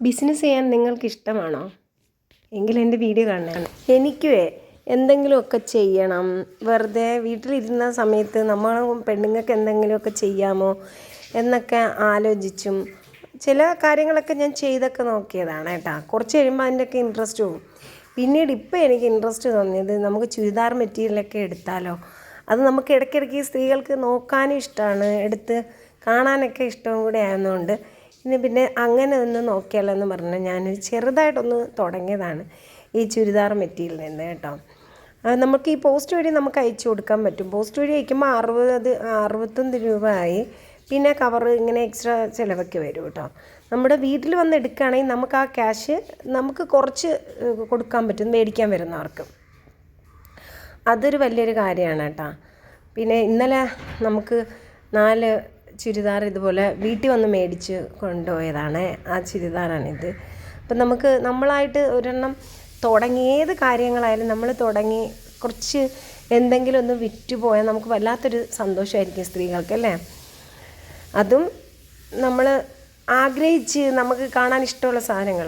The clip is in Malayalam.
ബിസിനസ് ചെയ്യാൻ നിങ്ങൾക്ക് ഇഷ്ടമാണോ? എങ്കിൽ എൻ്റെ വീഡിയോ കാണണം. എനിക്കുവേ എന്തെങ്കിലുമൊക്കെ ചെയ്യണം. വെറുതെ വീട്ടിലിരുന്ന സമയത്ത് നമ്മൾ പെണ്ണുങ്ങൾക്ക് എന്തെങ്കിലുമൊക്കെ ചെയ്യാമോ എന്നൊക്കെ ആലോചിച്ചും ചില കാര്യങ്ങളൊക്കെ ഞാൻ ചെയ്തൊക്കെ നോക്കിയതാണ് കേട്ടോ. കുറച്ച് കഴിയുമ്പോൾ അതിൻ്റെയൊക്കെ ഇൻട്രസ്റ്റ് പോകും. പിന്നീട് ഇപ്പോൾ എനിക്ക് ഇൻട്രസ്റ്റ് തോന്നിയത് നമുക്ക് ചുരിദാർ മെറ്റീരിയലൊക്കെ എടുത്താലോ. അത് നമുക്ക് ഇടയ്ക്കിടയ്ക്ക് സ്ത്രീകൾക്ക് നോക്കാനും ഇഷ്ടമാണ്, എടുത്ത് കാണാനൊക്കെ ഇഷ്ടവും കൂടെ ആയതുകൊണ്ട് പിന്നെ അങ്ങനെ ഒന്ന് നോക്കിയാലോ എന്ന് പറഞ്ഞാൽ ഞാൻ ചെറുതായിട്ടൊന്ന് തുടങ്ങിയതാണ് ഈ ചുരിദാർ മെറ്റീരിയൽ നിന്ന് കേട്ടോ. നമുക്ക് ഈ പോസ്റ്റ് വഴി നമുക്ക് അയച്ചു കൊടുക്കാൻ പറ്റും. പോസ്റ്റ് വഴി അയക്കുമ്പോൾ 61 രൂപ ആയി. പിന്നെ കവറ് ഇങ്ങനെ എക്സ്ട്രാ ചിലവൊക്കെ വരും കേട്ടോ. നമ്മുടെ വീട്ടിൽ വന്ന് എടുക്കുകയാണെങ്കിൽ നമുക്ക് ആ ക്യാഷ് നമുക്ക് കുറച്ച് കൊടുക്കാൻ പറ്റും മേടിക്കാൻ വരുന്നവർക്ക്. അതൊരു വലിയൊരു കാര്യമാണ് കേട്ടോ. പിന്നെ ഇന്നലെ നമുക്ക് 4 ചുരിദാർ ഇതുപോലെ വീട്ടിൽ വന്ന് മേടിച്ച് കൊണ്ടുപോയതാണ്. ആ ചുരിദാറാണിത്. അപ്പം നമുക്ക് നമ്മളായിട്ട് ഒരെണ്ണം തുടങ്ങി, ഏത് കാര്യങ്ങളായാലും നമ്മൾ തുടങ്ങി കുറച്ച് എന്തെങ്കിലും ഒന്ന് വിറ്റ് പോയാൽ നമുക്ക് വല്ലാത്തൊരു സന്തോഷമായിരിക്കും സ്ത്രീകൾക്ക് അല്ലേ. അതും നമ്മൾ ആഗ്രഹിച്ച് നമുക്ക് കാണാൻ ഇഷ്ടമുള്ള സാധനങ്ങൾ